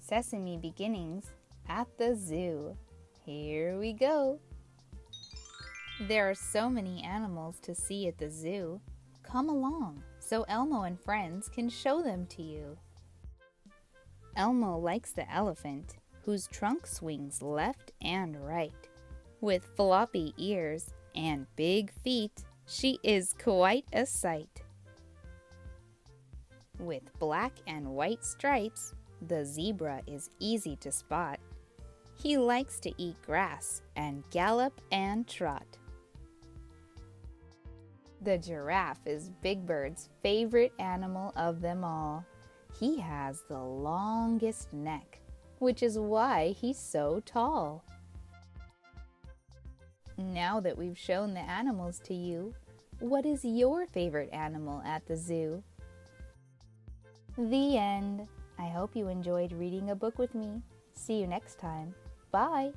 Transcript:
Sesame Beginnings at the Zoo. Here we go! There are so many animals to see at the zoo. Come along so Elmo and friends can show them to you. Elmo likes the elephant, whose trunk swings left and right. With floppy ears and big feet, she is quite a sight. With black and white stripes, the zebra is easy to spot. He likes to eat grass and gallop and trot. The giraffe is Big Bird's favorite animal of them all. He has the longest neck, which is why he's so tall. Now that we've shown the animals to you, what is your favorite animal at the zoo? The end. I hope you enjoyed reading a book with me. See you next time. Bye!